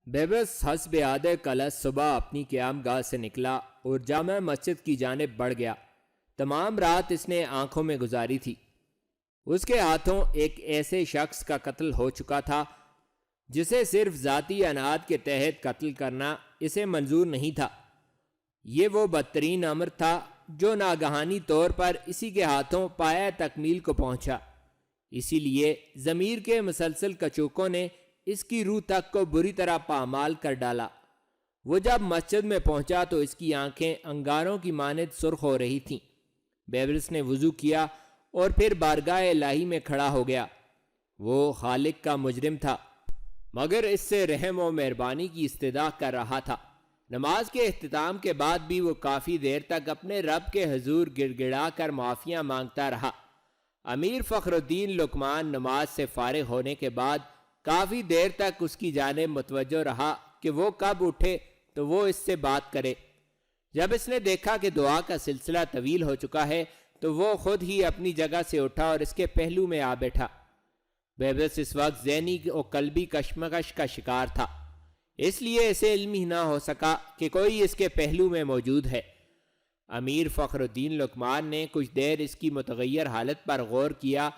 بیبرس حسب عادہ کلس صبح اپنی قیام گاہ سے نکلا اور جامع مسجد کی جانب بڑھ گیا۔ تمام رات اس نے آنکھوں میں گزاری تھی۔ اس کے ہاتھوں ایک ایسے شخص کا قتل ہو چکا تھا جسے صرف ذاتی اناد کے تحت قتل کرنا اسے منظور نہیں تھا۔ یہ وہ بدترین امر تھا جو ناگہانی طور پر اسی کے ہاتھوں پایہ تکمیل کو پہنچا۔ اسی لیے ضمیر کے مسلسل کچوکوں نے اس کی روح تک کو بری طرح پامال کر ڈالا۔ وہ جب مسجد میں پہنچا تو اس کی آنکھیں انگاروں کی مانند سرخ ہو رہی تھیں۔ بیبرس نے وضو کیا اور پھر بارگاہ الہی میں کھڑا ہو گیا۔ وہ خالق کا مجرم تھا مگر اس سے رحم و مہربانی کی استدعا کر رہا تھا۔ نماز کے اختتام کے بعد بھی وہ کافی دیر تک اپنے رب کے حضور گڑ گڑا کر معافیاں مانگتا رہا۔ امیر فخر الدین لقمان نماز سے فارغ ہونے کے بعد کافی دیر تک اس کی جانب متوجہ رہا کہ وہ کب اٹھے تو وہ اس سے بات کرے۔ جب اس نے دیکھا کہ دعا کا سلسلہ طویل ہو چکا ہے تو وہ خود ہی اپنی جگہ سے اٹھا اور اس کے پہلو میں آ بیٹھا۔ بیبرس اس وقت ذہنی و قلبی کشمکش کا شکار تھا، اس لیے اسے علم ہی نہ ہو سکا کہ کوئی اس کے پہلو میں موجود ہے۔ امیر فخر الدین لقمان نے کچھ دیر اس کی متغیر حالت پر غور کیا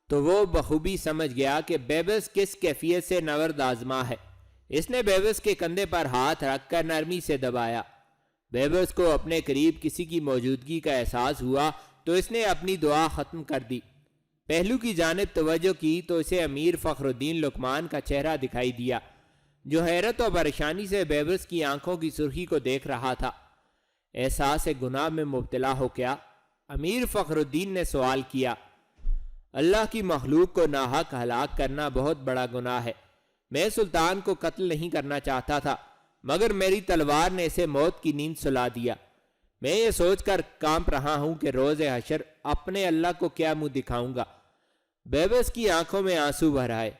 تو وہ بخوبی سمجھ گیا کہ بیبرس کس کیفیت سے نورد آزما ہے۔ اس نے بیبرس کے کندھے پر ہاتھ رکھ کر نرمی سے دبایا۔ بیبرس کو اپنے قریب کسی کی موجودگی کا احساس ہوا تو اس نے اپنی دعا ختم کر دی۔ پہلو کی جانب توجہ کی تو اسے امیر فخر الدین لقمان کا چہرہ دکھائی دیا جو حیرت و پریشانی سے بیبرس کی آنکھوں کی سرخی کو دیکھ رہا تھا۔ احساس گناہ میں مبتلا ہو کیا؟ امیر فخر الدین نے سوال کیا۔ اللہ کی مخلوق کو ناحق ہلاک کرنا بہت بڑا گناہ ہے۔ میں سلطان کو قتل نہیں کرنا چاہتا تھا مگر میری تلوار نے اسے موت کی نیند سلا دیا۔ میں یہ سوچ کر کانپ رہا ہوں کہ روز حشر اپنے اللہ کو کیا منہ دکھاؤں گا۔ بیبرس کی آنکھوں میں آنسو بھر آئے۔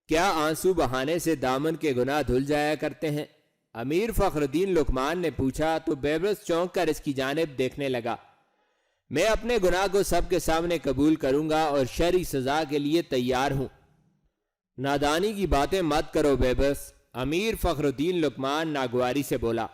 کیا آنسو بہانے سے دامن کے گناہ دھل جایا کرتے ہیں؟ امیر فخر الدین لقمان نے پوچھا تو بیبرس چونک کر اس کی جانب دیکھنے لگا۔ میں اپنے گناہ کو سب کے سامنے قبول کروں گا اور شرعی سزا کے لیے تیار ہوں۔ نادانی کی باتیں مت کرو بیبرس، امیر فخر الدین لقمان ناگواری سے بولا۔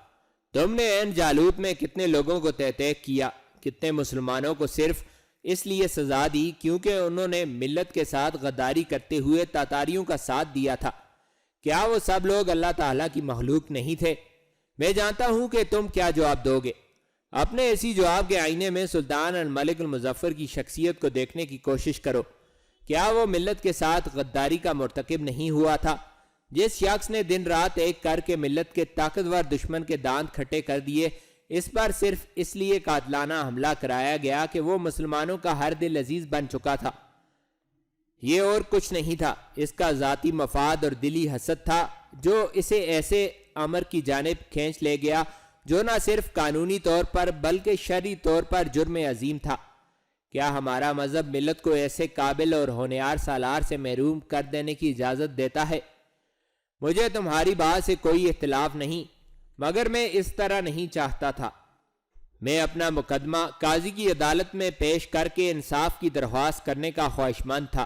تم نے عین جالوت میں کتنے لوگوں کو تحقیق کیا، کتنے مسلمانوں کو صرف اس لیے سزا دی کیونکہ انہوں نے ملت کے ساتھ غداری کرتے ہوئے تاتاریوں کا ساتھ دیا تھا۔ کیا وہ سب لوگ اللہ تعالیٰ کی مخلوق نہیں تھے؟ میں جانتا ہوں کہ تم کیا جواب دو گے۔ اپنے اسی جواب کے آئینے میں سلطان الملک المظفر کی شخصیت کو دیکھنے کی کوشش کرو۔ کیا وہ ملت کے ساتھ غداری کا مرتکب نہیں ہوا تھا؟ جس شخص نے دن رات ایک کر کے ملت کے طاقتور دشمن کے دانت کھٹے کر دیے، اس پر صرف اس لیے قاتلانہ حملہ کرایا گیا کہ وہ مسلمانوں کا ہر دل عزیز بن چکا تھا۔ یہ اور کچھ نہیں تھا، اس کا ذاتی مفاد اور دلی حسد تھا جو اسے ایسے امر کی جانب کھینچ لے گیا جو نہ صرف قانونی طور پر بلکہ شرعی طور پر جرم عظیم تھا۔ کیا ہمارا مذہب ملت کو ایسے قابل اور ہونہار سالار سے محروم کر دینے کی اجازت دیتا ہے؟ مجھے تمہاری بات سے کوئی اختلاف نہیں مگر میں اس طرح نہیں چاہتا تھا۔ میں اپنا مقدمہ قاضی کی عدالت میں پیش کر کے انصاف کی درخواست کرنے کا خواہشمند تھا۔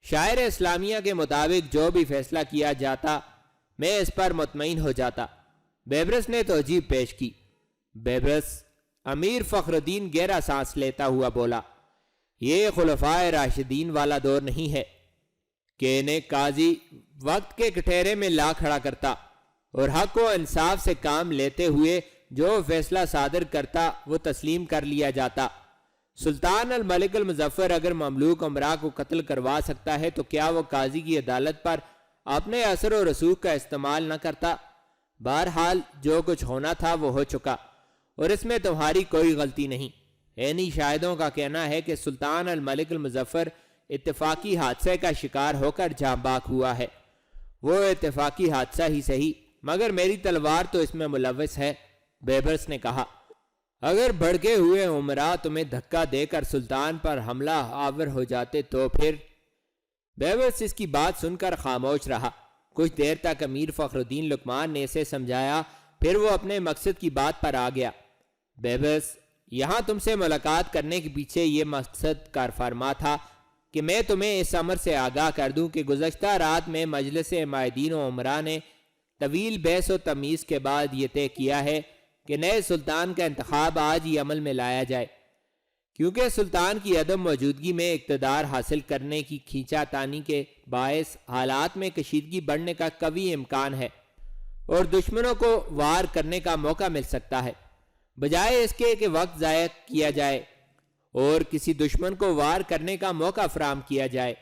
شاعر اسلامیہ کے مطابق جو بھی فیصلہ کیا جاتا میں اس پر مطمئن ہو جاتا۔ بیبرس نے توجیہ پیش کی۔ بیبرس، امیر فخر الدین گہرا سانس لیتا ہوا بولا، یہ خلفائے راشدین والا دور نہیں ہے کہ انہیں قاضی وقت کے کٹہرے میں لا کھڑا کرتا اور حق و انصاف سے کام لیتے ہوئے جو فیصلہ صادر کرتا وہ تسلیم کر لیا جاتا۔ سلطان الملک المظفر اگر مملوک امراء کو قتل کروا سکتا ہے تو کیا وہ قاضی کی عدالت پر اپنے اثر و رسوخ کا استعمال نہ کرتا؟ بہرحال جو کچھ ہونا تھا وہ ہو چکا اور اس میں تمہاری کوئی غلطی نہیں۔ عینی شاہدوں کا کہنا ہے کہ سلطان الملک المظفر اتفاقی حادثے کا شکار ہو کر جاں باک ہوا ہے۔ وہ اتفاقی حادثہ ہی صحیح مگر میری تلوار تو اس میں ملوث ہے، بیبرس نے کہا۔ اگر بھڑکے ہوئے امراء تمہیں دھکا دے کر سلطان پر حملہ آور ہو جاتے تو پھر؟ بیبرس اس کی بات سن کر خاموش رہا۔ کچھ دیر تک امیر فخر الدین لقمان نے اسے سمجھایا، پھر وہ اپنے مقصد کی بات پر آ گیا۔ بیبرس، یہاں تم سے ملاقات کرنے کے پیچھے یہ مقصد کار فرما تھا کہ میں تمہیں اس امر سے آگاہ کر دوں کہ گزشتہ رات میں مجلس مائدین و عمرہ نے طویل بحث و تمیز کے بعد یہ طے کیا ہے کہ نئے سلطان کا انتخاب آج ہی عمل میں لایا جائے، کیونکہ سلطان کی عدم موجودگی میں اقتدار حاصل کرنے کی کھینچا تانی کے باعث حالات میں کشیدگی بڑھنے کا قوی امکان ہے اور دشمنوں کو وار کرنے کا موقع مل سکتا ہے، بجائے اس کے کہ وقت ضائع کیا جائے اور کسی دشمن کو وار کرنے کا موقع فراہم کیا جائے۔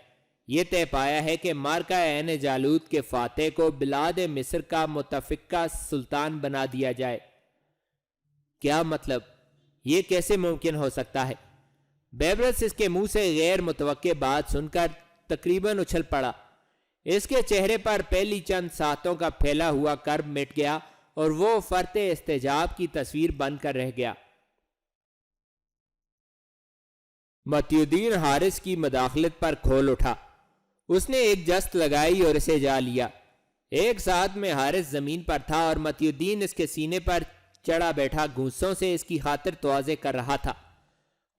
یہ طے پایا ہے کہ مارکہ عین جالوت کے فاتح کو بلاد مصر کا متفقہ سلطان بنا دیا جائے۔ کیا مطلب؟ یہ کیسے ممکن ہو سکتا ہے؟ بیبرس اس کے منہ سے غیر متوقع بات سن کر تقریباً اچھل پڑا۔ اس کے چہرے پر پہلی چند ساعتوں کا پھیلا ہوا کرب مٹ گیا اور وہ فرط استجاب کی تصویر بن کر رہ گیا۔ متی الدین حارث کی مداخلت پر کھول اٹھا۔ اس نے ایک جست لگائی اور اسے جا لیا۔ ایک ساتھ میں حارث زمین پر تھا اور متی الدین اس کے سینے پر چڑھا بیٹھا گھونسوں سے اس کی خاطر تواضع کر رہا تھا۔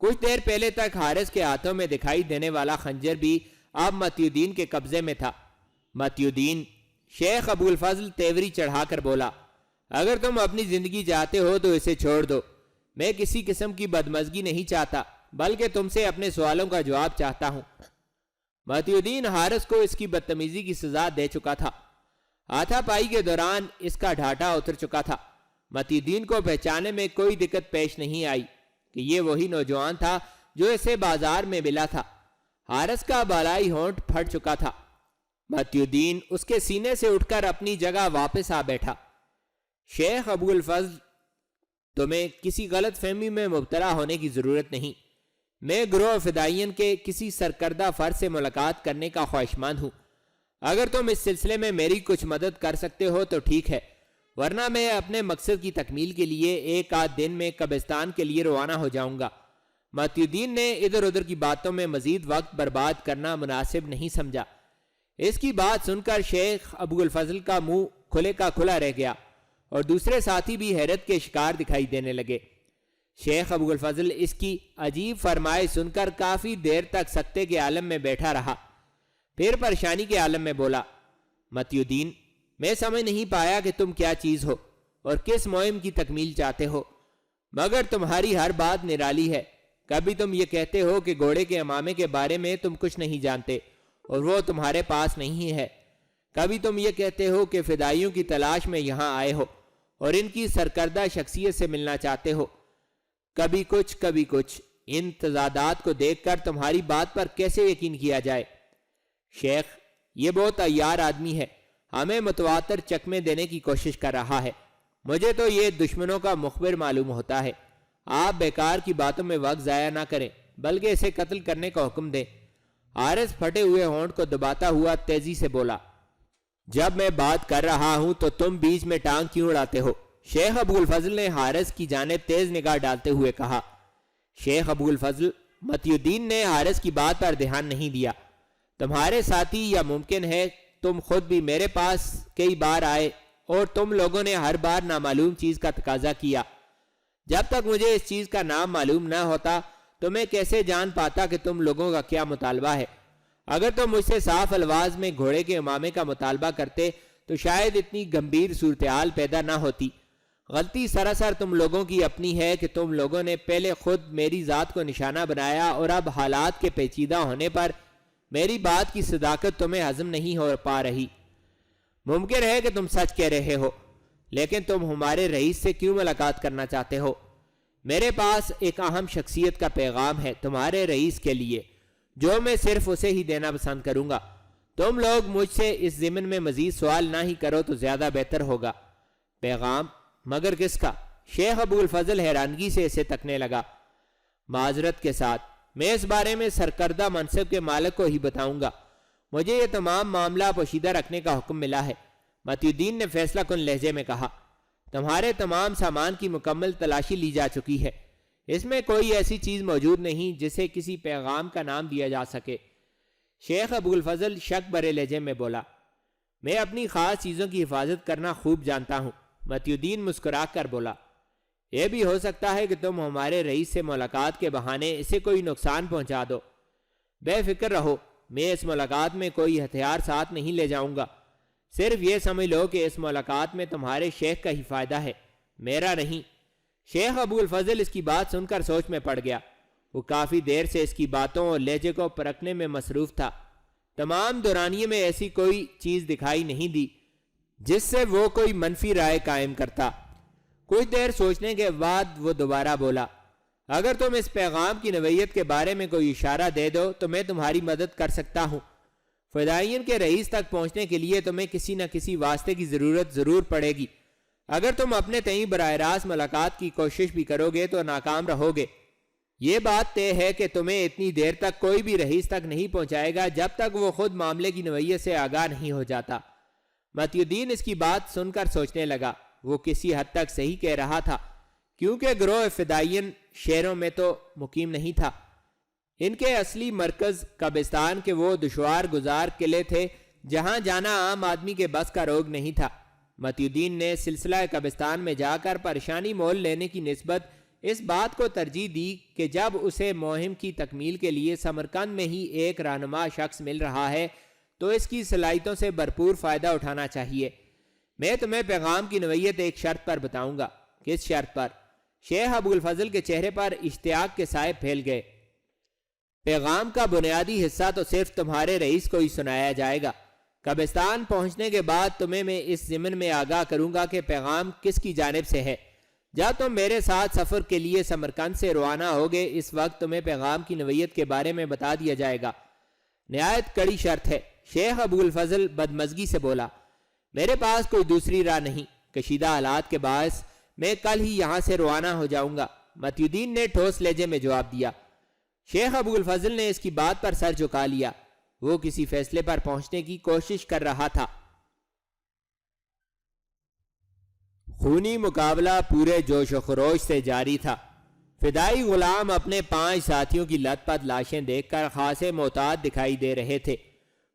کچھ دیر پہلے تک حارث کے ہاتھوں میں دکھائی دینے والا خنجر بھی اب متی الدین کے قبضے میں تھا۔ متی الدین، شیخ ابو الفضل تیوری چڑھا کر بولا، اگر تم اپنی زندگی چاہتے ہو تو اسے چھوڑ دو۔ میں کسی قسم کی بدمزگی نہیں چاہتا، بلکہ تم سے اپنے سوالوں کا جواب چاہتا ہوں۔ متی الدین حارث کو اس کی بدتمیزی کی سزا دے چکا تھا۔ ہاتھا پائی کے دوران اس کا ڈھاٹا اتر چکا تھا۔ متی الدین کو پہچانے میں کوئی دقت پیش نہیں آئی کہ یہ وہی نوجوان تھا جو اسے بازار میں ملا تھا۔ حارث کا بالائی ہونٹ پھٹ چکا تھا۔ متی الدین اس کے سینے سے اٹھ کر اپنی جگہ واپس آ بیٹھا۔ شیخ ابو الفضل، تمہیں کسی غلط فہمی میں مبتلا ہونے کی ضرورت نہیں۔ میں گروہ فدائین کے کسی سرکردہ فرد سے ملاقات کرنے کا خواہشمند ہوں۔ اگر تم اس سلسلے میں میری کچھ مدد کر سکتے ہو تو ٹھیک ہے، ورنہ میں اپنے مقصد کی تکمیل کے لیے ایک آدھ دن میں قبرستان کے لیے روانہ ہو جاؤں گا۔ متی الدین نے ادھر ادھر کی باتوں میں مزید وقت برباد کرنا مناسب نہیں سمجھا۔ اس کی بات سن کر شیخ ابو الفضل کا منہ کھلے کا کھلا رہ گیا اور دوسرے ساتھی بھی حیرت کے شکار دکھائی دینے لگے۔ شیخ ابو الفضل اس کی عجیب فرمائش سن کر کافی دیر تک سکتے کے عالم میں بیٹھا رہا، پھر پریشانی کے عالم میں بولا، متی الدین، میں سمجھ نہیں پایا کہ تم کیا چیز ہو اور کس مہم کی تکمیل چاہتے ہو، مگر تمہاری ہر بات نرالی ہے۔ کبھی تم یہ کہتے ہو کہ گھوڑے کے امامے کے بارے میں تم کچھ نہیں جانتے اور وہ تمہارے پاس نہیں ہے، کبھی تم یہ کہتے ہو کہ فدائیوں کی تلاش میں یہاں آئے ہو اور ان کی سرکردہ شخصیت سے ملنا چاہتے ہو، کبھی کچھ۔ ان تضادات کو دیکھ کر تمہاری بات پر کیسے یقین کیا جائے؟ شیخ، یہ بہت عیار آدمی ہے، ہمیں متواتر چکمے دینے کی کوشش کر رہا ہے۔ مجھے تو یہ دشمنوں کا مخبر معلوم ہوتا ہے۔ آپ بیکار کی باتوں میں وقت ضائع نہ کریں، بلکہ اسے قتل کرنے کا حکم دیں۔ حارث پھٹے ہوئے ہونٹ کو دباتا ہوا تیزی سے بولا، جب میں بات کر رہا ہوں تو تم بیچ میں ٹانگ کیوں اڑاتے ہو؟ شیخ ابو الفضل نے حارث کی جانب تیز نگاہ ڈالتے ہوئے کہا۔ شیخ ابو الفضل، متی الدین نے حارث کی بات پر دھیان نہیں دیا۔ تمہارے ساتھی، یا ممکن ہے تم خود بھی میرے پاس کئی بار آئے اور تم لوگوں نے ہر بار نامعلوم چیز کا تقاضا کیا۔ جب تک مجھے اس چیز کا نام معلوم نہ ہوتا تو میں کیسے جان پاتا کہ تم لوگوں کا کیا مطالبہ ہے؟ اگر تم مجھ سے صاف الفاظ میں گھوڑے کے امامے کا مطالبہ کرتے تو شاید اتنی گمبھیر صورتحال پیدا نہ ہوتی۔ غلطی سراسر تم لوگوں کی اپنی ہے کہ تم لوگوں نے پہلے خود میری ذات کو نشانہ بنایا اور اب حالات کے پیچیدہ ہونے پر میری بات کی صداقت تمہیں ہضم نہیں ہو پا رہی۔ ممکن ہے کہ تم سچ کہہ رہے ہو، لیکن تم ہمارے رئیس سے کیوں ملاقات کرنا چاہتے ہو؟ میرے پاس ایک اہم شخصیت کا پیغام ہے تمہارے رئیس کے لیے، جو میں صرف اسے ہی دینا پسند کروں گا۔ تم لوگ مجھ سے اس ضمن میں مزید سوال نہ ہی کرو تو زیادہ بہتر ہوگا۔ پیغام؟ مگر کس کا؟ شیخ ابو الفضل حیرانگی سے اسے تکنے لگا۔ معذرت کے ساتھ میں اس بارے میں سرکردہ منصب کے مالک کو ہی بتاؤں گا۔ مجھے یہ تمام معاملہ پوشیدہ رکھنے کا حکم ملا ہے، متی الدین نے فیصلہ کن لہجے میں کہا۔ تمہارے تمام سامان کی مکمل تلاشی لی جا چکی ہے، اس میں کوئی ایسی چیز موجود نہیں جسے کسی پیغام کا نام دیا جا سکے۔ شیخ ابو الفضل شک برے لہجے میں بولا، میں اپنی خاص چیزوں کی حفاظت کرنا خوب جانتا ہوں۔ متی الدین مسکرا کر بولا، یہ بھی ہو سکتا ہے کہ تم ہمارے رئیس سے ملاقات کے بہانے اسے کوئی نقصان پہنچا دو۔ بے فکر رہو، میں اس ملاقات میں کوئی ہتھیار ساتھ نہیں لے جاؤں گا، صرف یہ سمجھ لو کہ اس ملاقات میں تمہارے شیخ کا ہی فائدہ ہے، میرا نہیں۔ شیخ ابو الفضل اس کی بات سن کر سوچ میں پڑ گیا۔ وہ کافی دیر سے اس کی باتوں اور لہجے کو پرکھنے میں مصروف تھا۔ تمام دورانیے میں ایسی کوئی چیز دکھائی نہیں دی جس سے وہ کوئی منفی رائے قائم کرتا۔ کچھ دیر سوچنے کے بعد وہ دوبارہ بولا، اگر تم اس پیغام کی نوعیت کے بارے میں کوئی اشارہ دے دو تو میں تمہاری مدد کر سکتا ہوں۔ فدائین کے رئیس تک پہنچنے کے لیے تمہیں کسی نہ کسی واسطے کی ضرورت ضرور پڑے گی۔ اگر تم اپنے تئیں براہ راست ملاقات کی کوشش بھی کرو گے تو ناکام رہو گے۔ یہ بات طے ہے کہ تمہیں اتنی دیر تک کوئی بھی رئیس تک نہیں پہنچائے گا جب تک وہ خود معاملے کی نوعیت سے آگاہ نہیں ہو جاتا۔ متی الدین اس کی بات سن کر سوچنے لگا۔ وہ کسی حد تک صحیح کہہ رہا تھا، کیونکہ گروہ فدائین شہروں میں تو مقیم نہیں تھا۔ ان کے اصلی مرکز قبرستان کے وہ دشوار گزار قلعے تھے جہاں جانا عام آدمی کے بس کا روگ نہیں تھا۔ متی الدین نے سلسلہ قبرستان میں جا کر پریشانی مول لینے کی نسبت اس بات کو ترجیح دی کہ جب اسے مہم کی تکمیل کے لیے سمرقند میں ہی ایک رہنما شخص مل رہا ہے تو اس کی صلاحیتوں سے بھرپور فائدہ اٹھانا چاہیے۔ میں تمہیں پیغام کی نوعیت ایک شرط پر بتاؤں گا۔ کس شرط پر؟ شیخ ابو الفضل کے چہرے پر اشتیاق کے سائے پھیل گئے۔ پیغام کا بنیادی حصہ تو صرف تمہارے رئیس کو ہی سنایا جائے گا۔ قبرستان پہنچنے کے بعد تمہیں میں اس ضمن میں آگاہ کروں گا کہ پیغام کس کی جانب سے ہے۔ جب تم میرے ساتھ سفر کے لیے سمرقند سے روانہ ہوگے اس وقت تمہیں پیغام کی نوعیت کے بارے میں بتا دیا جائے گا۔ نہایت کڑی شرط ہے، شیخ ابو الفضل بدمزگی سے بولا۔ میرے پاس کوئی دوسری راہ نہیں، کشیدہ حالات کے باعث میں کل ہی یہاں سے روانہ ہو جاؤں گا، متی الدین نے ٹھوس لہجے میں جواب دیا۔ شیخ ابو الفضل نے اس کی بات پر سر جھکا لیا۔ وہ کسی فیصلے پر پہنچنے کی کوشش کر رہا تھا۔ خونی مقابلہ پورے جوش و خروش سے جاری تھا۔ فدائی غلام اپنے 5 ساتھیوں کی لت پت لاشیں دیکھ کر خاصے محتاط دکھائی دے رہے تھے۔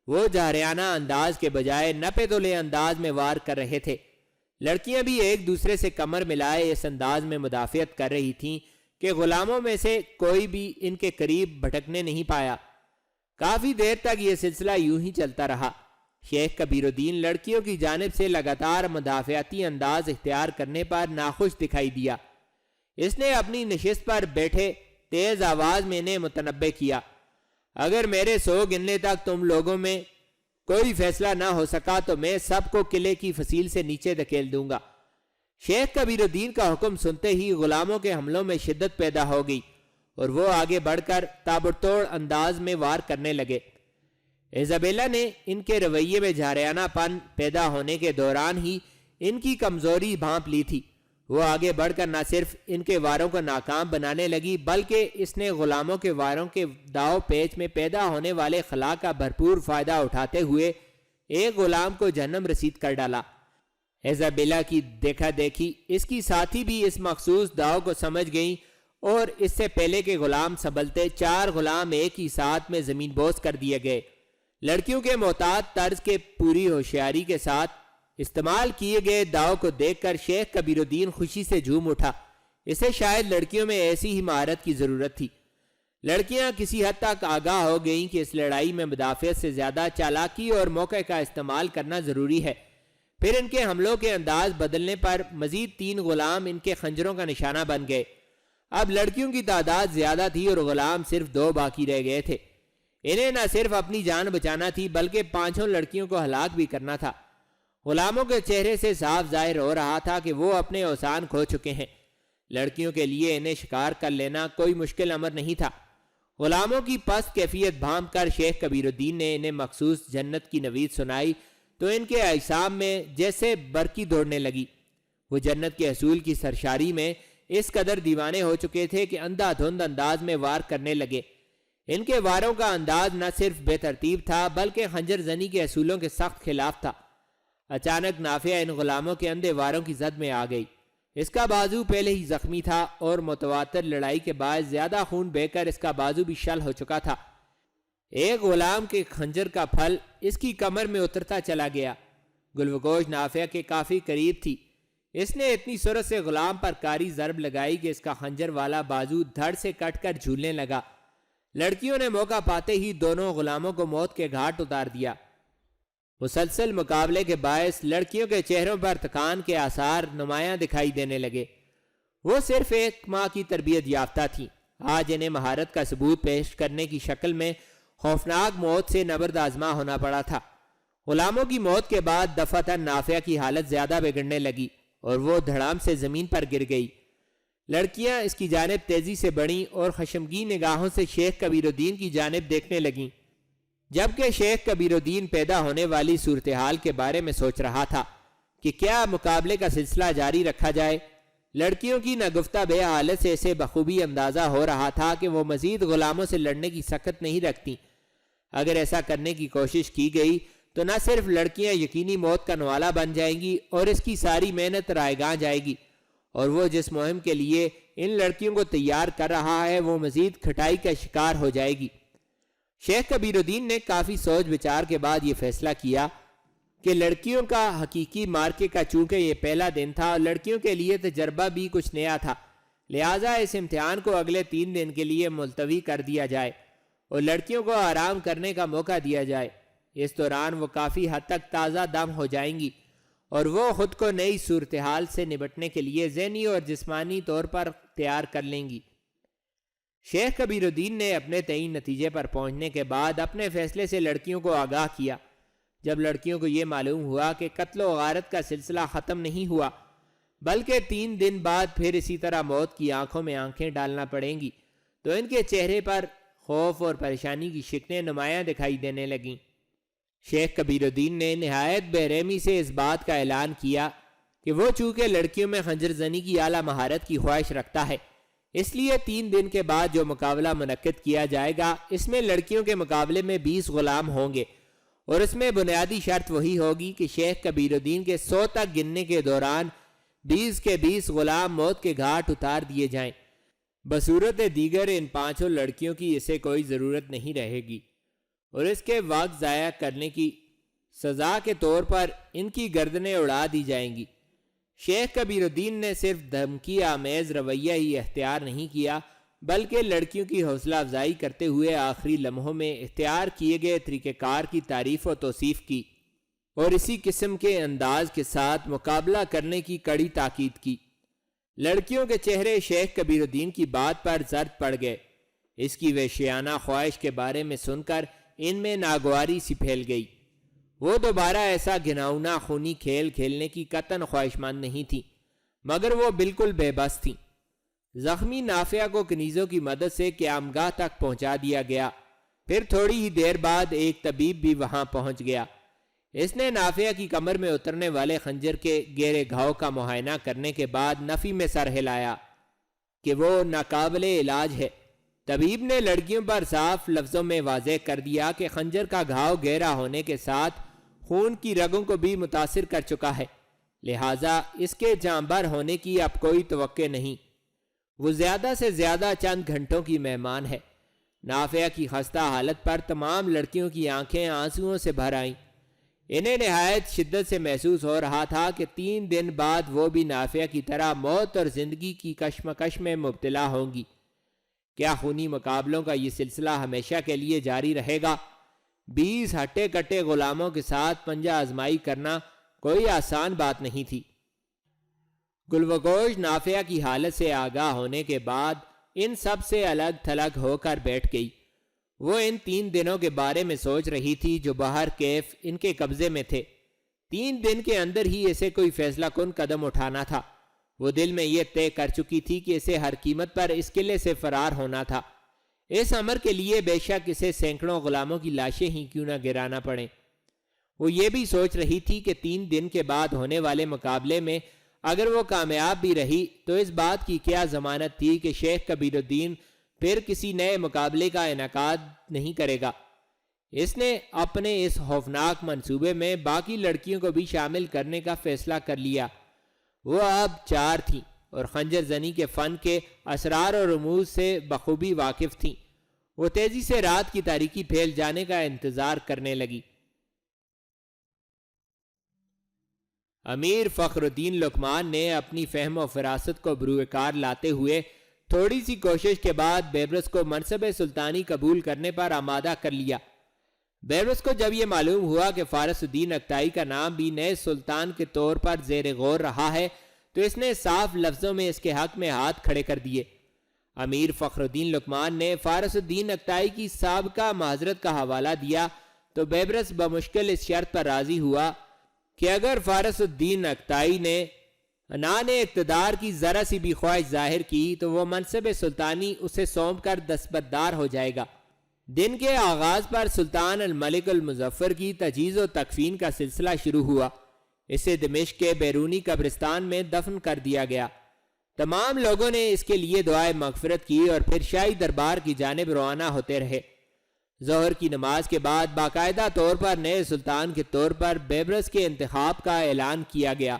وہ جارحانہ انداز کے بجائے نپے تلے انداز میں وار کر رہے تھے۔ لڑکیاں بھی ایک دوسرے سے کمر ملائے اس انداز میں مدافعت کر رہی تھیں کہ غلاموں میں سے کوئی بھی ان کے قریب بھٹکنے نہیں پایا۔ کافی دیر تک یہ سلسلہ یوں ہی چلتا رہا۔ شیخ کبیر الدین لڑکیوں کی جانب سے لگاتار مدافعتی انداز اختیار کرنے پر ناخوش دکھائی دیا۔ اس نے اپنی نشست پر بیٹھے تیز آواز میں انہیں متنبہ کیا، اگر میرے 100 گننے تک تم لوگوں میں کوئی فیصلہ نہ ہو سکا تو میں سب کو قلعے کی فصیل سے نیچے دھکیل دوں گا۔ شیخ کبیر الدین کا حکم سنتے ہی غلاموں کے حملوں میں شدت پیدا ہو گئی اور وہ آگے بڑھ کر تابڑتوڑ انداز میں وار کرنے لگے۔ ایزابیلا نے ان کے رویے میں جارحانہ پن پیدا ہونے کے دوران ہی ان کی کمزوری بھانپ لی تھی۔ وہ آگے بڑھ کر نہ صرف ان کے واروں کو ناکام بنانے لگی بلکہ اس نے غلاموں کے واروں کے داؤ پیچ میں پیدا ہونے والے خلا کا بھرپور فائدہ اٹھاتے ہوئے ایک غلام کو جہنم رسید کر ڈالا۔ ایزابیلا کی دیکھا دیکھی اس کی ساتھی بھی اس مخصوص داؤ کو سمجھ گئیں اور اس سے پہلے کے غلام سنبھلتے 4 غلام ایک ہی ساتھ میں زمین بوس کر دیے گئے۔ لڑکیوں کے محتاط طرز کے پوری ہوشیاری کے ساتھ استعمال کیے گئے داؤ کو دیکھ کر شیخ کبیر الدین خوشی سے جھوم اٹھا۔ اسے شاید لڑکیوں میں ایسی ہی مہارت کی ضرورت تھی۔ لڑکیاں کسی حد تک آگاہ ہو گئیں کہ اس لڑائی میں مدافعت سے زیادہ چالاکی اور موقع کا استعمال کرنا ضروری ہے۔ پھر ان کے حملوں کے انداز بدلنے پر مزید 3 غلام ان کے خنجروں کا نشانہ بن گئے۔ اب لڑکیوں کی تعداد زیادہ تھی اور غلام صرف 2 باقی رہ گئے تھے۔ انہیں نہ صرف اپنی جان بچانا تھی بلکہ 5 لڑکیوں کو ہلاک بھی کرنا تھا۔ غلاموں کے چہرے سے صاف ظاہر ہو رہا تھا کہ وہ اپنے اوسان کھو چکے ہیں۔ لڑکیوں کے لیے انہیں شکار کر لینا کوئی مشکل امر نہیں تھا۔ غلاموں کی پست کیفیت بھانپ کر شیخ کبیر الدین نے انہیں مخصوص جنت کی نوید سنائی تو ان کے اجسام میں جیسے برقی دوڑنے لگی۔ وہ جنت کے حصول کی سرشاری میں اس قدر دیوانے ہو چکے تھے کہ اندھا دھند انداز میں وار کرنے لگے۔ ان کے واروں کا انداز نہ صرف بے ترتیب تھا بلکہ خنجر زنی کے اصولوں کے سخت خلاف تھا۔ اچانک نافیہ ان غلاموں کے اندھے واروں کی زد میں آ گئی۔ اس کا بازو پہلے ہی زخمی تھا اور متواتر لڑائی کے باعث زیادہ خون بہہ کر اس کا بازو بھی شل ہو چکا تھا۔ ایک غلام کے خنجر کا پھل اس کی کمر میں اترتا چلا گیا۔ گلوگوش نافیہ کے کافی قریب تھی۔ اس نے اتنی سرعت سے غلام پر کاری ضرب لگائی کہ اس کا خنجر والا بازو دھڑ سے کٹ کر جھولنے لگا۔ لڑکیوں نے موقع پاتے ہی دونوں غلاموں کو موت کے گھاٹ اتار دیا۔ مسلسل مقابلے کے باعث لڑکیوں کے چہروں پر تکان کے آثار نمایاں دکھائی دینے لگے۔ وہ صرف 1 ماہ کی تربیت یافتہ تھیں، آج انہیں مہارت کا ثبوت پیش کرنے کی شکل میں خوفناک موت سے نبرد آزما ہونا پڑا تھا۔ غلاموں کی موت کے بعد دفعتاً نافعہ کی حالت زیادہ بگڑنے لگی اور وہ دھڑام سے زمین پر گر گئی۔ لڑکیاں اس کی جانب تیزی سے بڑھیں اور خشمگین نگاہوں سے شیخ کبیر الدین کی جانب دیکھنے لگیں، جبکہ شیخ کبیر الدین پیدا ہونے والی صورتحال کے بارے میں سوچ رہا تھا کہ کیا مقابلے کا سلسلہ جاری رکھا جائے۔ لڑکیوں کی ناگفتہ بے حالت سے اسے بخوبی اندازہ ہو رہا تھا کہ وہ مزید غلاموں سے لڑنے کی سخت نہیں رکھتی۔ اگر ایسا کرنے کی کوشش کی گئی تو نہ صرف لڑکیاں یقینی موت کا نوالا بن جائیں گی اور اس کی ساری محنت رائیگاں جائے گی، اور وہ جس مہم کے لیے ان لڑکیوں کو تیار کر رہا ہے وہ مزید کھٹائی کا شکار ہو جائے گی۔ شیخ کبیر الدین نے کافی سوچ بچار کے بعد یہ فیصلہ کیا کہ لڑکیوں کا حقیقی مارکے کا چونکہ یہ پہلا دن تھا اور لڑکیوں کے لیے تجربہ بھی کچھ نیا تھا، لہٰذا اس امتحان کو اگلے 3 دن کے لیے ملتوی کر دیا جائے اور لڑکیوں کو آرام کرنے کا موقع دیا جائے۔ اس دوران وہ کافی حد تک تازہ دم ہو جائیں گی اور وہ خود کو نئی صورتحال سے نمٹنے کے لیے ذہنی اور جسمانی طور پر تیار کر لیں گی۔ شیخ کبیر الدین نے اپنے تعین نتیجے پر پہنچنے کے بعد اپنے فیصلے سے لڑکیوں کو آگاہ کیا۔ جب لڑکیوں کو یہ معلوم ہوا کہ قتل و غارت کا سلسلہ ختم نہیں ہوا بلکہ 3 دن بعد پھر اسی طرح موت کی آنکھوں میں آنکھیں ڈالنا پڑیں گی، تو ان کے چہرے پر خوف اور پریشانی کی شکلیں نمایاں دکھائی دینے لگیں۔ شیخ کبیر الدین نے نہایت بے رحمی سے اس بات کا اعلان کیا کہ وہ چونکہ لڑکیوں میں خنجر زنی کی اعلیٰ مہارت کی خواہش رکھتا ہے، اس لیے 3 دن کے بعد جو مقابلہ منعقد کیا جائے گا اس میں لڑکیوں کے مقابلے میں 20 غلام ہوں گے، اور اس میں بنیادی شرط وہی ہوگی کہ شیخ کبیر الدین کے 100 تک گننے کے دوران 20 کے 20 غلام موت کے گھاٹ اتار دیے جائیں۔ بصورت دیگر ان 5 لڑکیوں کی اسے کوئی ضرورت نہیں رہے گی اور اس کے وقت ضائع کرنے کی سزا کے طور پر ان کی گردنیں اڑا دی جائیں گی۔ شیخ کبیر الدین نے صرف دھمکی آمیز رویہ ہی اختیار نہیں کیا بلکہ لڑکیوں کی حوصلہ افزائی کرتے ہوئے آخری لمحوں میں اختیار کیے گئے طریقہ کار کی تعریف و توصیف کی اور اسی قسم کے انداز کے ساتھ مقابلہ کرنے کی کڑی تاکید کی۔ لڑکیوں کے چہرے شیخ کبیر الدین کی بات پر زرد پڑ گئے۔ اس کی وحشیانہ خواہش کے بارے میں سن کر ان میں ناگواری سی پھیل گئی۔ وہ دوبارہ ایسا گھناؤنا خونی کھیل کھیلنے کی قطعاً خواہش مند نہیں تھی، مگر وہ بالکل بے بس تھیں۔ زخمی نافعہ کو کنیزوں کی مدد سے قیامگاہ تک پہنچا دیا گیا۔ پھر تھوڑی ہی دیر بعد ایک طبیب بھی وہاں پہنچ گیا۔ اس نے نافعہ کی کمر میں اترنے والے خنجر کے گہرے گھاؤ کا معائنہ کرنے کے بعد نفی میں سر ہلایا کہ وہ ناقابل علاج ہے۔ طبیب نے لڑکیوں پر صاف لفظوں میں واضح کر دیا کہ خنجر کا گھاؤ گہرا ہونے کے ساتھ خون کی رگوں کو بھی متاثر کر چکا ہے، لہٰذا اس کے جاں بحر ہونے کی اب کوئی توقع نہیں۔ وہ زیادہ سے زیادہ چند گھنٹوں کی مہمان ہے۔ نافعہ کی خستہ حالت پر تمام لڑکیوں کی آنکھیں آنسوؤں سے بھر آئیں۔ انہیں نہایت شدت سے محسوس ہو رہا تھا کہ 3 دن بعد وہ بھی نافعہ کی طرح موت اور زندگی کی کشمکش میں مبتلا ہوں گی۔ کیا خونی مقابلوں کا یہ سلسلہ ہمیشہ کے لیے جاری رہے گا؟ 20 ہٹے کٹے غلاموں کے ساتھ پنجہ آزمائی کرنا کوئی آسان بات نہیں تھی۔ گلوگوش نافعہ کی حالت سے آگاہ ہونے کے بعد ان سب سے الگ تھلگ ہو کر بیٹھ گئی۔ وہ ان 3 دنوں کے بارے میں سوچ رہی تھی جو بہر کیف ان کے قبضے میں تھے۔ 3 دن کے اندر ہی اسے کوئی فیصلہ کن قدم اٹھانا تھا۔ وہ دل میں یہ طے کر چکی تھی کہ اسے ہر قیمت پر اس قلعے سے فرار ہونا تھا۔ اس امر کے لیے بے شک اسے سینکڑوں غلاموں کی لاشیں ہی کیوں نہ گرانا پڑیں۔ وہ یہ بھی سوچ رہی تھی کہ 3 دن کے بعد ہونے والے مقابلے میں اگر وہ کامیاب بھی رہی تو اس بات کی کیا ضمانت تھی کہ شیخ کبیر الدین پھر کسی نئے مقابلے کا انعقاد نہیں کرے گا۔ اس نے اپنے اس خوفناک منصوبے میں باقی لڑکیوں کو بھی شامل کرنے کا فیصلہ کر لیا۔ وہ اب 4 تھیں اور خنجر زنی کے فن کے اسرار اور رموز سے بخوبی واقف تھیں۔ وہ تیزی سے رات کی تاریکی پھیل جانے کا انتظار کرنے لگی۔ امیر فخر الدین لقمان نے اپنی فہم و فراست کو بروئے کار لاتے ہوئے تھوڑی سی کوشش کے بعد بیبرس کو منصب سلطانی قبول کرنے پر آمادہ کر لیا۔ بیبرس کو جب یہ معلوم ہوا کہ فارس الدین اکتائی کا نام بھی نئے سلطان کے طور پر زیر غور رہا ہے تو اس نے صاف لفظوں میں اس کے حق میں ہاتھ کھڑے کر دیے۔ امیر فخر الدین لقمان نے فارس الدین اکتائی کی سابقہ معذرت کا حوالہ دیا تو بیبرس بمشکل اس شرط پر راضی ہوا کہ اگر فارس الدین اکتائی نے اقتدار کی ذرا سی بھی خواہش ظاہر کی تو وہ منصب سلطانی اسے سونپ کر دستبردار ہو جائے گا۔ دن کے آغاز پر سلطان الملک المظفر کی تجہیز و تکفین کا سلسلہ شروع ہوا۔ اسے دمشق کے بیرونی قبرستان میں دفن کر دیا گیا۔ تمام لوگوں نے اس کے لیے دعائے مغفرت کی اور پھر شاہی دربار کی جانب روانہ ہوتے رہے۔ ظہر کی نماز کے بعد باقاعدہ طور پر نئے سلطان کے طور پر بیبرس کے انتخاب کا اعلان کیا گیا۔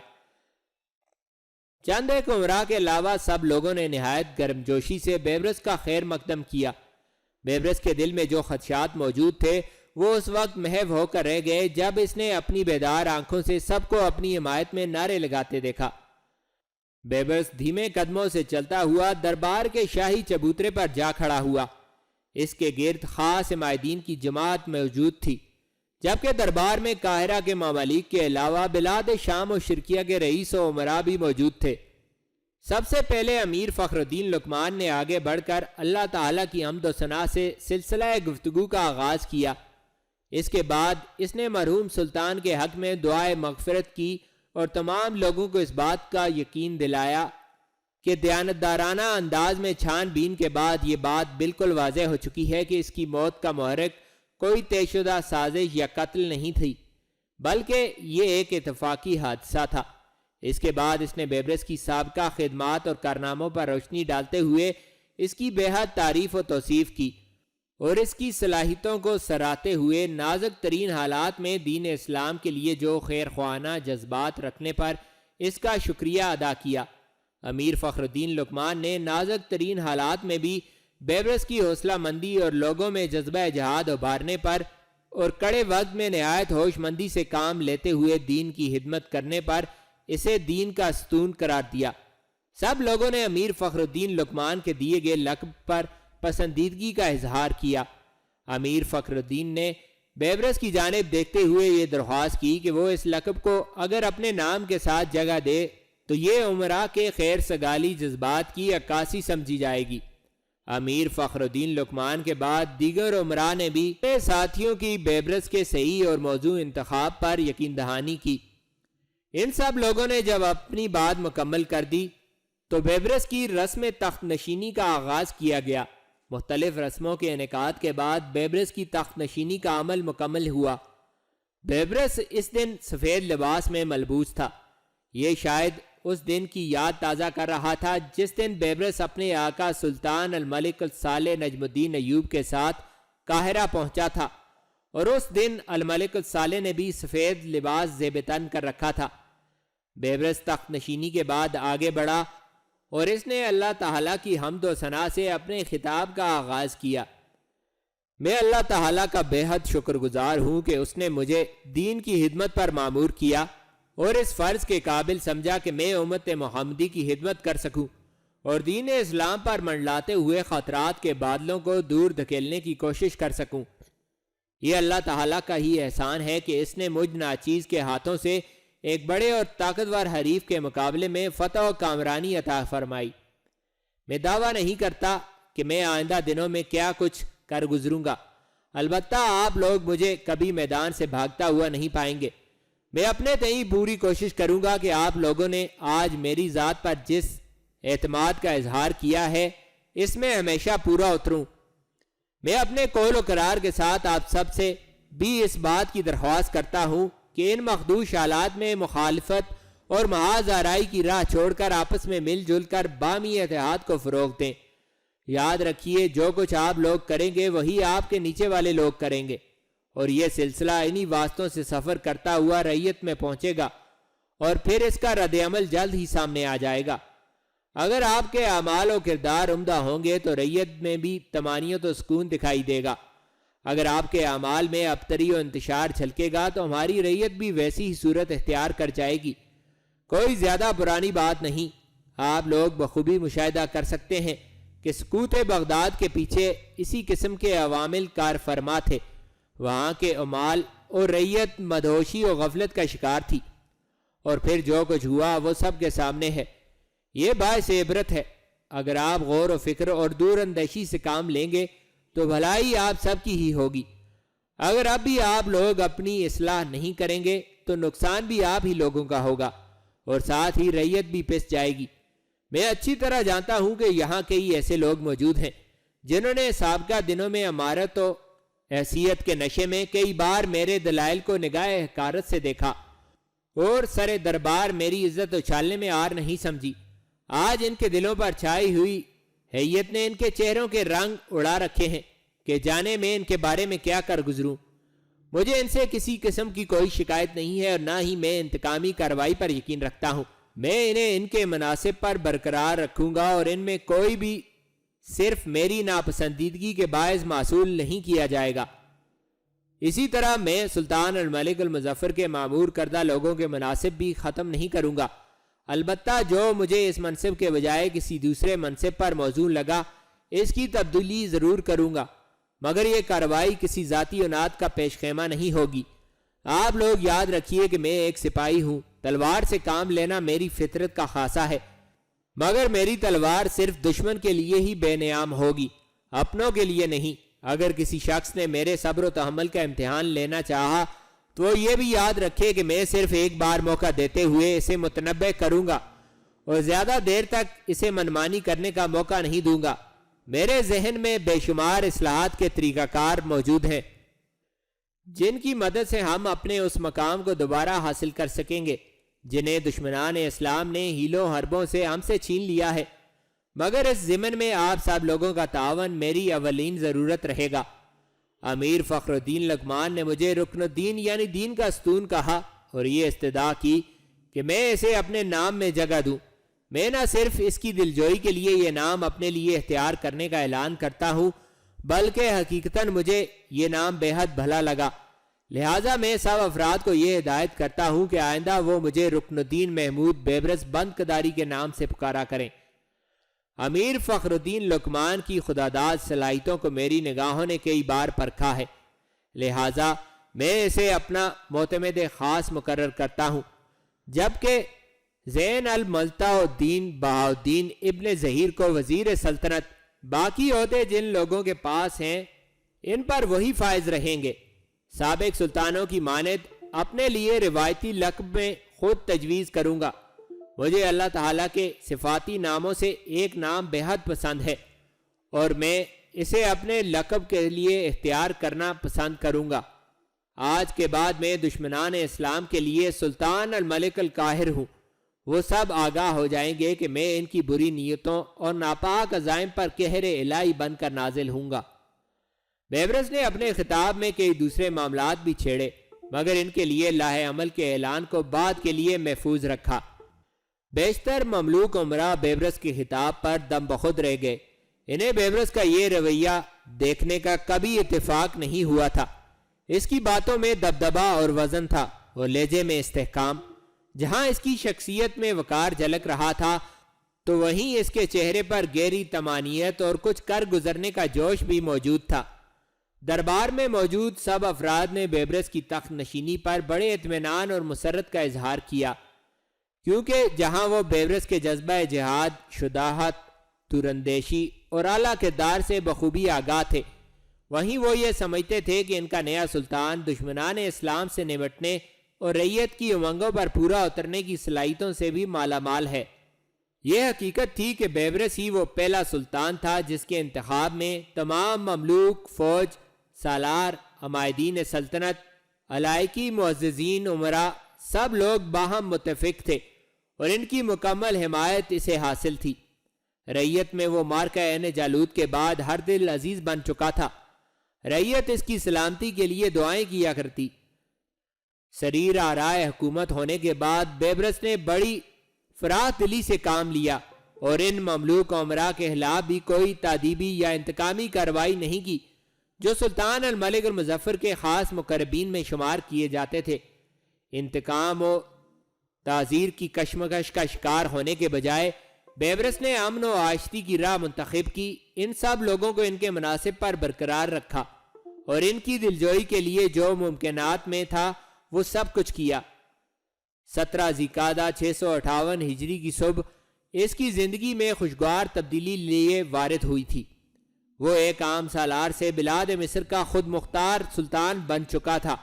چند ایک امراء کے علاوہ سب لوگوں نے نہایت گرمجوشی سے بیبرس کا خیر مقدم کیا۔ بیبرس کے دل میں جو خدشات موجود تھے وہ اس وقت محو ہو کر رہ گئے جب اس نے اپنی بیدار آنکھوں سے سب کو اپنی حمایت میں نعرے لگاتے دیکھا۔ بیبرس دھیمے قدموں سے چلتا ہوا دربار کے شاہی چبوترے پر جا کھڑا ہوا۔ اس کے گرد خاص حمایتین کی جماعت موجود تھی، جبکہ دربار میں قاہرہ کے ممالک کے علاوہ بلاد شام و شرقیہ کے رئیس و امراء بھی موجود تھے۔ سب سے پہلے امیر فخر الدین لقمان نے آگے بڑھ کر اللہ تعالیٰ کی حمد و ثنا سے سلسلہ گفتگو کا آغاز کیا۔ اس کے بعد اس نے مرحوم سلطان کے حق میں دعائے مغفرت کی اور تمام لوگوں کو اس بات کا یقین دلایا کہ دیانتدارانہ انداز میں چھان بین کے بعد یہ بات بالکل واضح ہو چکی ہے کہ اس کی موت کا محرک کوئی طے شدہ سازش یا قتل نہیں تھی، بلکہ یہ ایک اتفاقی حادثہ تھا۔ اس کے بعد اس نے بیبرس کی سابقہ خدمات اور کارناموں پر روشنی ڈالتے ہوئے اس کی بے حد تعریف و توصیف کی اور اس کی صلاحیتوں کو سراہتے ہوئے نازک ترین حالات میں دین اسلام کے لیے جو خیر خواہانہ جذبات رکھنے پر اس کا شکریہ ادا کیا۔ امیر فخر الدین لقمان نے نازک ترین حالات میں بھی بیبرس کی حوصلہ مندی اور لوگوں میں جذبہ جہاد ابھارنے پر اور کڑے وقت میں نہایت ہوش مندی سے کام لیتے ہوئے دین کی خدمت کرنے پر اسے دین کا ستون قرار دیا۔ سب لوگوں نے امیر فخر الدین لقمان کے دیے گئے لقب پر پسندیدگی کا اظہار کیا۔ امیر فخر الدین نے بیبرس کی جانب دیکھتے ہوئے یہ درخواست کی کہ وہ اس لقب کو اگر اپنے نام کے ساتھ جگہ دے تو یہ امراء کے خیر سگالی جذبات کی عکاسی سمجھی جائے گی۔ امیر فخر الدین لقمان کے بعد دیگر امراء نے بھی اپنے ساتھیوں کی بیبرس کے صحیح اور موضوع انتخاب پر یقین دہانی کی۔ ان سب لوگوں نے جب اپنی بات مکمل کر دی تو بیبرس کی رسم تخت نشینی کا آغاز کیا گیا۔ مختلف رسموں کے انعقاد کے بعد بیبرس کی تخت نشینی کا عمل مکمل ہوا۔ بیبرس اس دن سفید لباس میں ملبوس تھا۔ یہ شاید اس دن کی یاد تازہ کر رہا تھا جس دن بیبرس اپنے آقا سلطان الملک الصالح نجم الدین ایوب کے ساتھ قاہرہ پہنچا تھا، اور اس دن الملک الصالح نے بھی سفید لباس زیب تن کر رکھا تھا۔ بیبرس تخت نشینی کے بعد آگے بڑھا اور اس نے اللہ تعالیٰ کی حمد و ثنا سے اپنے خطاب کا آغاز کیا۔ میں اللہ تعالیٰ کا بے حد شکر گزار ہوں کہ اس نے مجھے دین کی خدمت پر مامور کیا اور اس فرض کے قابل سمجھا کہ میں امت محمدی کی خدمت کر سکوں اور دین اسلام پر منڈلاتے ہوئے خطرات کے بادلوں کو دور دھکیلنے کی کوشش کر سکوں۔ یہ اللہ تعالیٰ کا ہی احسان ہے کہ اس نے مجھ ناچیز کے ہاتھوں سے ایک بڑے اور طاقتور حریف کے مقابلے میں فتح و کامرانی عطا فرمائی۔ میں دعویٰ نہیں کرتا کہ میں آئندہ دنوں میں کیا کچھ کر گزروں گا، البتہ آپ لوگ مجھے کبھی میدان سے بھاگتا ہوا نہیں پائیں گے۔ میں اپنے تئیں پوری کوشش کروں گا کہ آپ لوگوں نے آج میری ذات پر جس اعتماد کا اظہار کیا ہے اس میں ہمیشہ پورا اتروں۔ میں اپنے قول و قرار کے ساتھ آپ سب سے بھی اس بات کی درخواست کرتا ہوں کہ ان مخدوش حالات میں مخالفت اور محاذ آرائی کی راہ چھوڑ کر آپس میں مل جل کر باہمی اتحاد کو فروغ دیں۔ یاد رکھیے جو کچھ آپ لوگ کریں گے وہی آپ کے نیچے والے لوگ کریں گے، اور یہ سلسلہ انہی واسطوں سے سفر کرتا ہوا رعیت میں پہنچے گا اور پھر اس کا رد عمل جلد ہی سامنے آ جائے گا۔ اگر آپ کے اعمال و کردار عمدہ ہوں گے تو رعیت میں بھی طمانینت و سکون دکھائی دے گا۔ اگر آپ کے اعمال میں ابتری و انتشار جھلکے گا تو ہماری رعیت بھی ویسی ہی صورت اختیار کر جائے گی۔ کوئی زیادہ پرانی بات نہیں، آپ لوگ بخوبی مشاہدہ کر سکتے ہیں کہ سقوط بغداد کے پیچھے اسی قسم کے عوامل کار فرما تھے۔ وہاں کے عمال اور رعیت مدہوشی و غفلت کا شکار تھی، اور پھر جو کچھ ہوا وہ سب کے سامنے ہے۔ یہ باعث عبرت ہے۔ اگر آپ غور و فکر اور دور اندیشی سے کام لیں گے تو بھلائی آپ سب کی ہی ہوگی۔ اگر اب بھی آپ لوگ اپنی اصلاح نہیں کریں گے تو نقصان بھی آپ ہی لوگوں کا ہوگا، اور ساتھ ہی رعیت بھی پس جائے گی۔ میں اچھی طرح جانتا ہوں کہ یہاں کئی ایسے لوگ موجود ہیں جنہوں نے سابقہ دنوں میں امارت و حیثیت کے نشے میں کئی بار میرے دلائل کو نگاہ حقارت سے دیکھا اور سر دربار میری عزت اچھالنے میں آر نہیں سمجھی۔ آج ان کے دلوں پر چھائی ہوئی حیت نے ان کے چہروں کے رنگ اڑا رکھے ہیں کہ جانے میں ان کے بارے میں کیا کر گزروں۔ مجھے ان سے کسی قسم کی کوئی شکایت نہیں ہے، اور نہ ہی میں انتقامی کارروائی پر یقین رکھتا ہوں۔ میں انہیں ان کے مناصب پر برقرار رکھوں گا، اور ان میں کوئی بھی صرف میری ناپسندیدگی کے باعث معصول نہیں کیا جائے گا۔ اسی طرح میں سلطان الملک المظفر کے معمور کردہ لوگوں کے مناصب بھی ختم نہیں کروں گا۔ البتہ جو مجھے اس منصب کے بجائے کسی دوسرے منصب پر موزون لگا، اس کی تبدیلی ضرور کروں گا، مگر یہ کارروائی کسی ذاتی عناد کا پیش خیمہ نہیں ہوگی۔ آپ لوگ یاد رکھیے کہ میں ایک سپاہی ہوں، تلوار سے کام لینا میری فطرت کا خاصہ ہے، مگر میری تلوار صرف دشمن کے لیے ہی بے نیام ہوگی، اپنوں کے لیے نہیں۔ اگر کسی شخص نے میرے صبر و تحمل کا امتحان لینا چاہا تو وہ یہ بھی یاد رکھے کہ میں صرف ایک بار موقع دیتے ہوئے اسے متنبع کروں گا، اور زیادہ دیر تک اسے منمانی کرنے کا موقع نہیں دوں گا۔ میرے ذہن میں بے شمار اصلاحات کے طریقہ کار موجود ہیں جن کی مدد سے ہم اپنے اس مقام کو دوبارہ حاصل کر سکیں گے جنہیں دشمنان اسلام نے ہیلوں حربوں سے ہم سے چھین لیا ہے، مگر اس ضمن میں آپ سب لوگوں کا تعاون میری اولین ضرورت رہے گا۔ امیر فخر الدین لقمان نے مجھے رکن الدین یعنی دین کا ستون کہا، اور یہ استدعا کی کہ میں اسے اپنے نام میں جگہ دوں۔ میں نہ صرف اس کی دلجوئی کے لیے یہ نام اپنے لیے اختیار کرنے کا اعلان کرتا ہوں، بلکہ حقیقتاً مجھے یہ نام بے حد بھلا لگا، لہٰذا میں سب افراد کو یہ ہدایت کرتا ہوں کہ آئندہ وہ مجھے رکن الدین محمود بیبرس بند کداری کے نام سے پکارا کریں۔ امیر فخر الدین لقمان کی خداداد صلاحیتوں کو میری نگاہوں نے کئی بار پرکھا ہے، لہٰذا میں اسے اپنا معتمد خاص مقرر کرتا ہوں، جبکہ زین الملتا الدین بہاؤالدین ابن ظہیر کو وزیر سلطنت، باقی عہدے جن لوگوں کے پاس ہیں ان پر وہی فائز رہیں گے۔ سابق سلطانوں کی مانند اپنے لیے روایتی لقب میں خود تجویز کروں گا۔ مجھے اللہ تعالیٰ کے صفاتی ناموں سے ایک نام بے حد پسند ہے، اور میں اسے اپنے لقب کے لیے اختیار کرنا پسند کروں گا۔ آج کے بعد میں دشمنان اسلام کے لیے سلطان الملک القاہر ہوں۔ وہ سب آگاہ ہو جائیں گے کہ میں ان کی بری نیتوں اور ناپاک عزائم پر قہر الہی بن کر نازل ہوں گا۔ بیبرس نے اپنے خطاب میں کئی دوسرے معاملات بھی چھیڑے، مگر ان کے لیے لاہ عمل کے اعلان کو بعد کے لیے محفوظ رکھا۔ بیشتر مملوک عمرہ بیبرس کے خطاب پر دم بخود رہ گئے۔ انہیں بیبرس کا یہ رویہ دیکھنے کا کبھی اتفاق نہیں ہوا تھا۔ اس کی باتوں میں دبدبا اور وزن تھا، اور لہجے میں استحکام۔ جہاں اس کی شخصیت میں وقار جھلک رہا تھا تو وہیں اس کے چہرے پر گہری طمانینت اور کچھ کر گزرنے کا جوش بھی موجود تھا۔ دربار میں موجود سب افراد نے بیبرس کی تخت نشینی پر بڑے اطمینان اور مسرت کا اظہار کیا، کیونکہ جہاں وہ بیبرس کے جذبہ جہاد، شجاعت، تورندیشی اور اعلیٰ کردار سے بخوبی آگاہ تھے، وہیں وہ یہ سمجھتے تھے کہ ان کا نیا سلطان دشمنان اسلام سے نمٹنے اور رعیت کی امنگوں پر پورا اترنے کی صلاحیتوں سے بھی مالا مال ہے۔ یہ حقیقت تھی کہ بیبرس ہی وہ پہلا سلطان تھا جس کے انتخاب میں تمام مملوک، فوج، سالار، عمائدین سلطنت، علائقی، معززین، امراء سب لوگ باہم متفق تھے، اور ان کی مکمل حمایت اسے حاصل تھی۔ رعیت میں وہ مارکہ عین جالوت کے بعد ہر دل عزیز بن چکا تھا۔ رعیت اس کی سلامتی کے لیے دعائیں کیا کرتی۔ سریر آرائے حکومت ہونے کے بعد بیبرس نے بڑی فراخ دلی سے کام لیا، اور ان مملوک عمراء کے خلاف بھی کوئی تادیبی یا انتقامی کارروائی نہیں کی جو سلطان الملک المظفر کے خاص مقربین میں شمار کیے جاتے تھے۔ انتقام و تعزیر کی کشمکش کا شکار ہونے کے بجائے بیبرس نے امن و آشتی کی راہ منتخب کی، ان سب لوگوں کو ان کے مناصب پر برقرار رکھا، اور ان کی دلجوئی کے لیے جو ممکنات میں تھا وہ سب کچھ کیا۔ 17 ذی-القعدہ 658 ہجری کی صبح اس کی زندگی میں خوشگوار تبدیلی لیے وارد ہوئی تھی۔ وہ ایک عام سالار سے بلاد مصر کا خود مختار سلطان بن چکا تھا۔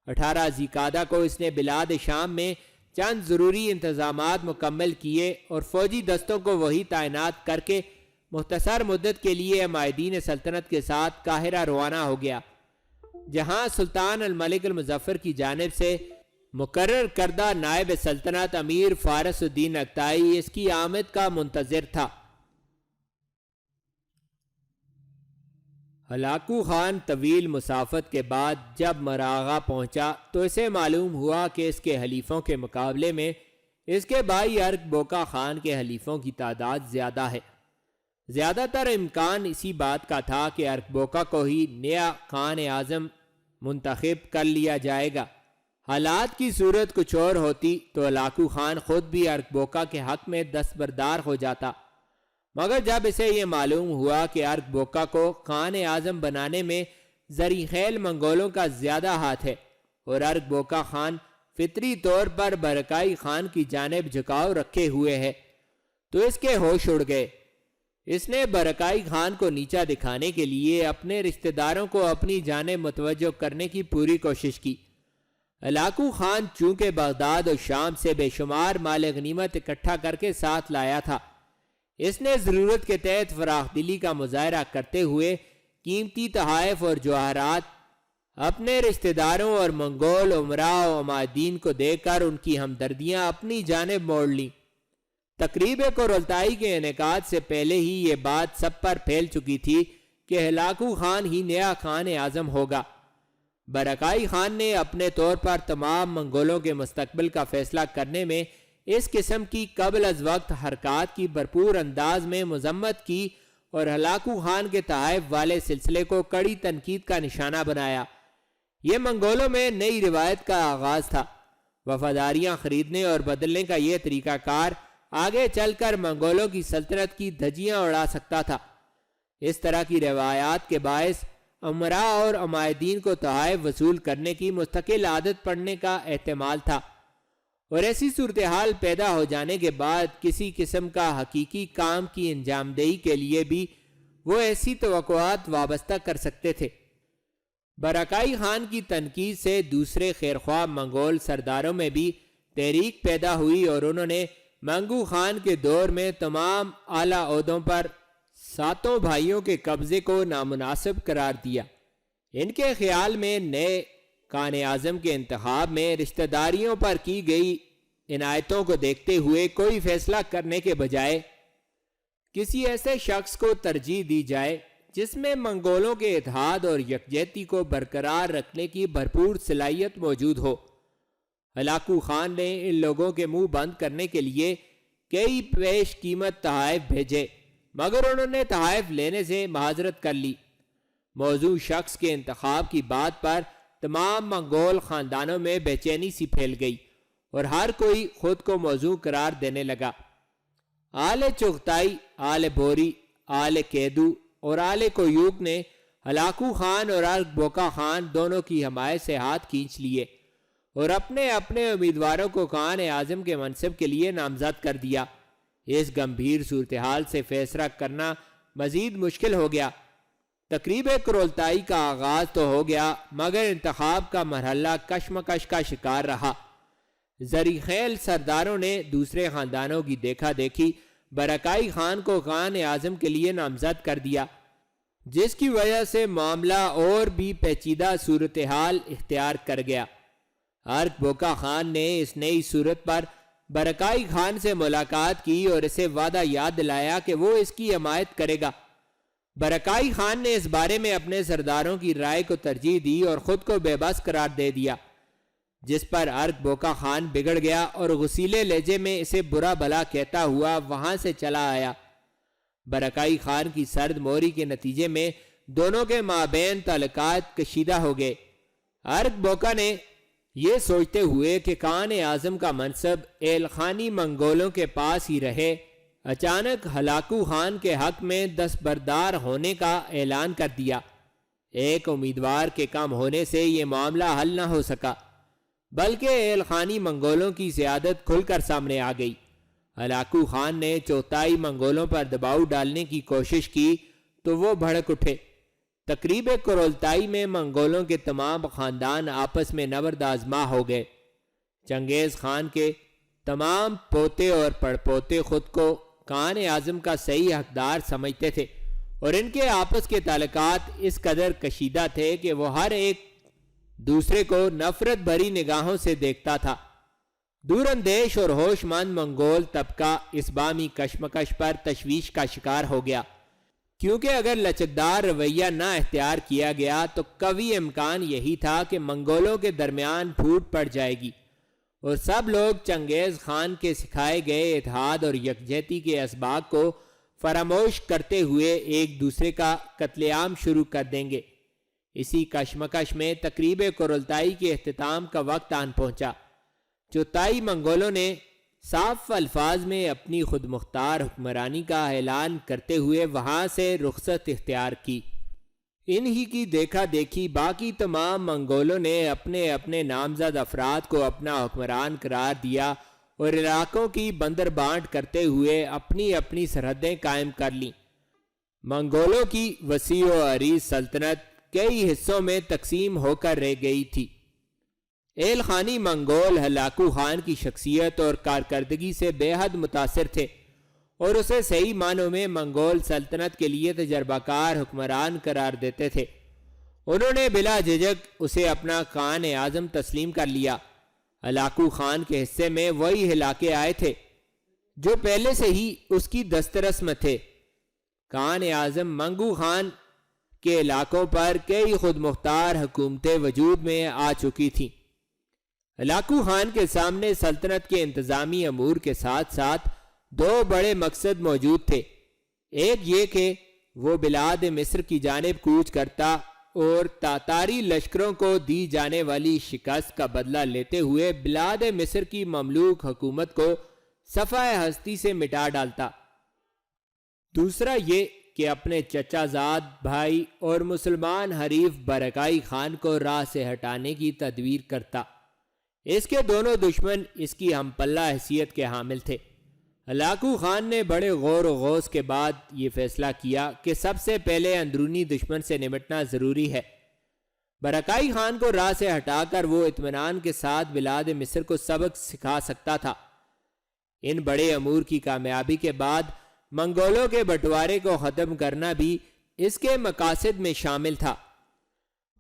18 ذی-القعدہ کو اس نے بلاد شام میں چند ضروری انتظامات مکمل کیے اور فوجی دستوں کو وہی تعینات کر کے مختصر مدت کے لیے عمائدین سلطنت کے ساتھ قاہرہ روانہ ہو گیا، جہاں سلطان الملک المظفر کی جانب سے مقرر کردہ نائب سلطنت امیر فارس الدین اکتائی اس کی آمد کا منتظر تھا۔ ہلاکو خان طویل مسافت کے بعد جب مراغہ پہنچا تو اسے معلوم ہوا کہ اس کے حلیفوں کے مقابلے میں اس کے بھائی ارک بوکا خان کے حلیفوں کی تعداد زیادہ ہے۔ زیادہ تر امکان اسی بات کا تھا کہ ارک بوکا کو ہی نیا خان اعظم منتخب کر لیا جائے گا۔ حالات کی صورت کچھ اور ہوتی تو ہلاکو خان خود بھی ارک بوکا کے حق میں دستبردار ہو جاتا، مگر جب اسے یہ معلوم ہوا کہ ارک بوکا کو خان اعظم بنانے میں زرعی خیل منگولوں کا زیادہ ہاتھ ہے اور ارک بوکا خان فطری طور پر برکائی خان کی جانب جھکاؤ رکھے ہوئے ہے، تو اس کے ہوش اڑ گئے۔ اس نے برکائی خان کو نیچا دکھانے کے لیے اپنے رشتہ داروں کو اپنی جانب متوجہ کرنے کی پوری کوشش کی۔ ہلاکو خان چونکہ بغداد اور شام سے بے شمار مال غنیمت اکٹھا کر کے ساتھ لایا تھا، اس نے ضرورت کے تحت فراخ دلی کا مظاہرہ کرتے ہوئے قیمتی تحائف اور جواہرات اپنے رشتہ داروں اور منگول امراء و عمائدین کو دے کر ان کی ہمدردیاں اپنی جانب موڑ لیں۔ تقریب قرولتائی کے انعقاد سے پہلے ہی یہ بات سب پر پھیل چکی تھی کہ ہلاکو خان ہی نیا خان اعظم ہوگا۔ برکائی خان نے اپنے طور پر تمام منگولوں کے مستقبل کا فیصلہ کرنے میں اس قسم کی قبل از وقت حرکات کی بھرپور انداز میں مذمت کی اور ہلاکو خان کے تحائف والے سلسلے کو کڑی تنقید کا نشانہ بنایا۔ یہ منگولوں میں نئی روایت کا آغاز تھا۔ وفاداریاں خریدنے اور بدلنے کا یہ طریقہ کار آگے چل کر منگولوں کی سلطنت کی دھجیاں اڑا سکتا تھا۔ اس طرح کی روایات کے باعث امراء اور عمائدین کو تحائف وصول کرنے کی مستقل عادت پڑنے کا احتمال تھا، اور ایسی صورتحال پیدا ہو جانے کے بعد کسی قسم کا حقیقی کام کی انجام دہی کے لیے بھی وہ ایسی توقعات وابستہ کر سکتے تھے۔ برکائی خان کی تنقید سے دوسرے خیرخواہ منگول سرداروں میں بھی تحریک پیدا ہوئی اور انہوں نے منگو خان کے دور میں تمام اعلیٰ عہدوں پر ساتوں بھائیوں کے قبضے کو نامناسب قرار دیا۔ ان کے خیال میں نئے خان اعظم کے انتخاب میں رشتہ داریوں پر کی گئی عنایتوں کو دیکھتے ہوئے کوئی فیصلہ کرنے کے بجائے کسی ایسے شخص کو ترجیح دی جائے جس میں منگولوں کے اتحاد اور یکجہتی کو برقرار رکھنے کی بھرپور صلاحیت موجود ہو۔ ہلاکو خان نے ان لوگوں کے منہ بند کرنے کے لیے کئی پیش قیمت تحائف بھیجے، مگر انہوں نے تحائف لینے سے معذرت کر لی۔ موضوع شخص کے انتخاب کی بات پر تمام منگول خاندانوں میں بے چینی سی پھیل گئی اور ہر کوئی خود کو موضوع قرار دینے لگا۔ آل چغتائی، آل بوری، آل کیدو اور آل کویوک نے ہلاکو خان اور ارک بوکا خان دونوں کی حمایت سے ہاتھ کھینچ لیے اور اپنے اپنے امیدواروں کو خان اعظم کے منصب کے لیے نامزد کر دیا۔ اس گمبھیر صورتحال سے فیصلہ کرنا مزید مشکل ہو گیا۔ تقریب قرولتائی کا آغاز تو ہو گیا، مگر انتخاب کا مرحلہ کشمکش کا شکار رہا۔ زرعی خیل سرداروں نے دوسرے خاندانوں کی دیکھا دیکھی برکائی خان کو خان اعظم کے لیے نامزد کر دیا، جس کی وجہ سے معاملہ اور بھی پیچیدہ صورتحال اختیار کر گیا۔ ارک بوکا خان نے اس نئی صورت پر برکائی خان سے ملاقات کی اور اسے وعدہ یاد دلایا کہ وہ اس کی حمایت کرے گا۔ برکائی خان نے اس بارے میں اپنے سرداروں کی رائے کو ترجیح دی اور خود کو بے بس قرار دے دیا، جس پر ارک بوکا خان بگڑ گیا اور غصیلے لہجے میں اسے برا بھلا کہتا ہوا وہاں سے چلا آیا۔ برکائی خان کی سرد موری کے نتیجے میں دونوں کے مابین تعلقات کشیدہ ہو گئے۔ ارک بوکا نے یہ سوچتے ہوئے کہ خان اعظم کا منصب ایلخانی منگولوں کے پاس ہی رہے، اچانک ہلاکو خان کے حق میں دستبردار ہونے کا اعلان کر دیا۔ ایک امیدوار کے کم ہونے سے یہ معاملہ حل نہ ہو سکا، بلکہ ایل خانی منگولوں کی زیادت کھل کر سامنے آ گئی۔ ہلاکو خان نے چوتائی منگولوں پر دباؤ ڈالنے کی کوشش کی تو وہ بھڑک اٹھے۔ تقریب کرولتائی میں منگولوں کے تمام خاندان آپس میں نبرد آزما ہو گئے۔ چنگیز خان کے تمام پوتے اور پڑپوتے خود کو کان اعظم کا صحیح حقدار سمجھتے تھے، اور ان کے آپس کے تعلقات اس قدر کشیدہ تھے کہ وہ ہر ایک دوسرے کو نفرت بھری نگاہوں سے دیکھتا تھا۔ دور اندیش اور ہوش مند منگول طبقہ اس بامی کشمکش پر تشویش کا شکار ہو گیا، کیونکہ اگر لچکدار رویہ نہ اختیار کیا گیا تو قوی امکان یہی تھا کہ منگولوں کے درمیان پھوٹ پڑ جائے گی، اور سب لوگ چنگیز خان کے سکھائے گئے اتحاد اور یکجہتی کے اسباق کو فراموش کرتے ہوئے ایک دوسرے کا قتل عام شروع کر دیں گے۔ اسی کشمکش میں تقریب کرولتائی کے اختتام کا وقت آن پہنچا۔ چوتائی منگولوں نے صاف الفاظ میں اپنی خود مختار حکمرانی کا اعلان کرتے ہوئے وہاں سے رخصت اختیار کی۔ انہی کی دیکھا دیکھی باقی تمام منگولوں نے اپنے اپنے نامزد افراد کو اپنا حکمران قرار دیا اور علاقوں کی بندر بانٹ کرتے ہوئے اپنی اپنی سرحدیں قائم کر لیں۔ منگولوں کی وسیع و عریض سلطنت کئی حصوں میں تقسیم ہو کر رہ گئی تھی۔ ایل خانی منگول ہلاکو خان کی شخصیت اور کارکردگی سے بے حد متاثر تھے اور اسے صحیح معنوں میں منگول سلطنت کے لیے تجربہ کار حکمران قرار دیتے تھے۔ انہوں نے بلا جھجک اسے اپنا کان اعظم تسلیم کر لیا۔ ہلاکو خان کے حصے میں وہی علاقے آئے تھے جو پہلے سے ہی اس کی دسترس میں تھے۔ کان اعظم منگو خان کے علاقوں پر کئی خود مختار حکومتیں وجود میں آ چکی تھیں۔ ہلاکو خان کے سامنے سلطنت کے انتظامی امور کے ساتھ ساتھ دو بڑے مقصد موجود تھے۔ ایک یہ کہ وہ بلاد مصر کی جانب کوچ کرتا اور تاتاری لشکروں کو دی جانے والی شکست کا بدلہ لیتے ہوئے بلاد مصر کی مملوک حکومت کو صفحہ ہستی سے مٹا ڈالتا۔ دوسرا یہ کہ اپنے چچا زاد بھائی اور مسلمان حریف برکائی خان کو راہ سے ہٹانے کی تدبیر کرتا۔ اس کے دونوں دشمن اس کی ہم پلہ حیثیت کے حامل تھے۔ ہلاکو خان نے بڑے غور و غوض کے بعد یہ فیصلہ کیا کہ سب سے پہلے اندرونی دشمن سے نمٹنا ضروری ہے۔ برکائی خان کو راہ سے ہٹا کر وہ اطمینان کے ساتھ بلاد مصر کو سبق سکھا سکتا تھا۔ ان بڑے امور کی کامیابی کے بعد منگولوں کے بٹوارے کو ختم کرنا بھی اس کے مقاصد میں شامل تھا۔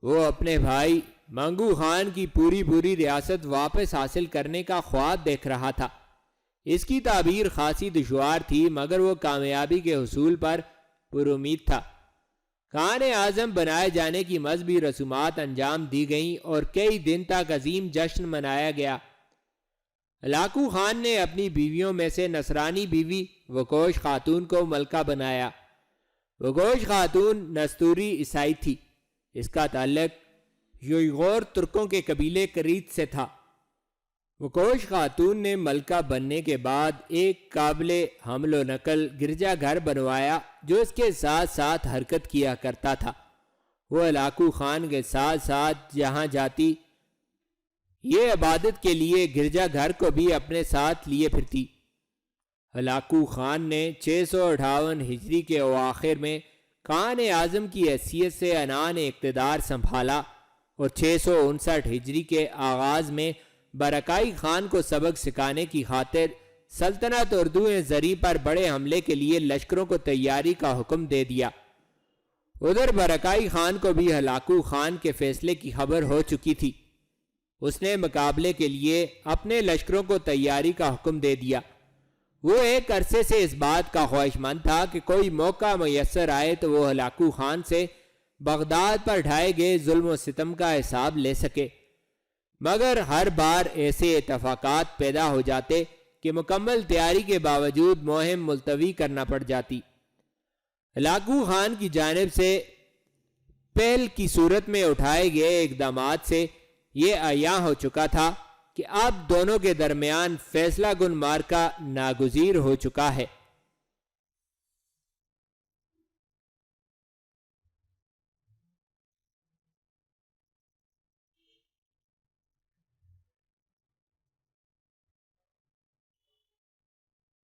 وہ اپنے بھائی منگو خان کی پوری ریاست واپس حاصل کرنے کا خواب دیکھ رہا تھا۔ اس کی تعبیر خاصی دشوار تھی، مگر وہ کامیابی کے حصول پر پر امید تھا۔ کان اعظم بنائے جانے کی مذہبی رسومات انجام دی گئیں اور کئی دن تک عظیم جشن منایا گیا۔ ہلاکو خان نے اپنی بیویوں میں سے نصرانی بیوی وکوش خاتون کو ملکہ بنایا۔ وکوش خاتون نستوری عیسائی تھی۔ اس کا تعلق یویغور ترکوں کے قبیلے کریت سے تھا۔ وکوش خاتون نے ملکہ بننے کے بعد ایک قابل حمل و نقل گرجا گھر بنوایا جو اس کے ساتھ ساتھ حرکت کیا کرتا تھا۔ وہ ہلاکو خان کے ساتھ ساتھ جہاں جاتی یہ عبادت کے لیے گرجا گھر کو بھی اپنے ساتھ لیے پھرتی۔ ہلاکو خان نے 658 ہجری کے اواخر میں کان اعظم کی حیثیت سے عنان اقتدار سنبھالا اور 659 ہجری کے آغاز میں برکائی خان کو سبق سکھانے کی خاطر سلطنت اردو زری پر بڑے حملے کے لیے لشکروں کو تیاری کا حکم دے دیا۔ ادھر برکائی خان کو بھی ہلاکو خان کے فیصلے کی خبر ہو چکی تھی۔ اس نے مقابلے کے لیے اپنے لشکروں کو تیاری کا حکم دے دیا۔ وہ ایک عرصے سے اس بات کا خواہش مند تھا کہ کوئی موقع میسر آئے تو وہ ہلاکو خان سے بغداد پر ڈھائے گئے ظلم و ستم کا حساب لے سکے، مگر ہر بار ایسے اتفاقات پیدا ہو جاتے کہ مکمل تیاری کے باوجود مہم ملتوی کرنا پڑ جاتی۔ ہلاکو خان کی جانب سے پہل کی صورت میں اٹھائے گئے اقدامات سے یہ عیاں ہو چکا تھا کہ اب دونوں کے درمیان فیصلہ کن معرکہ ناگزیر ہو چکا ہے۔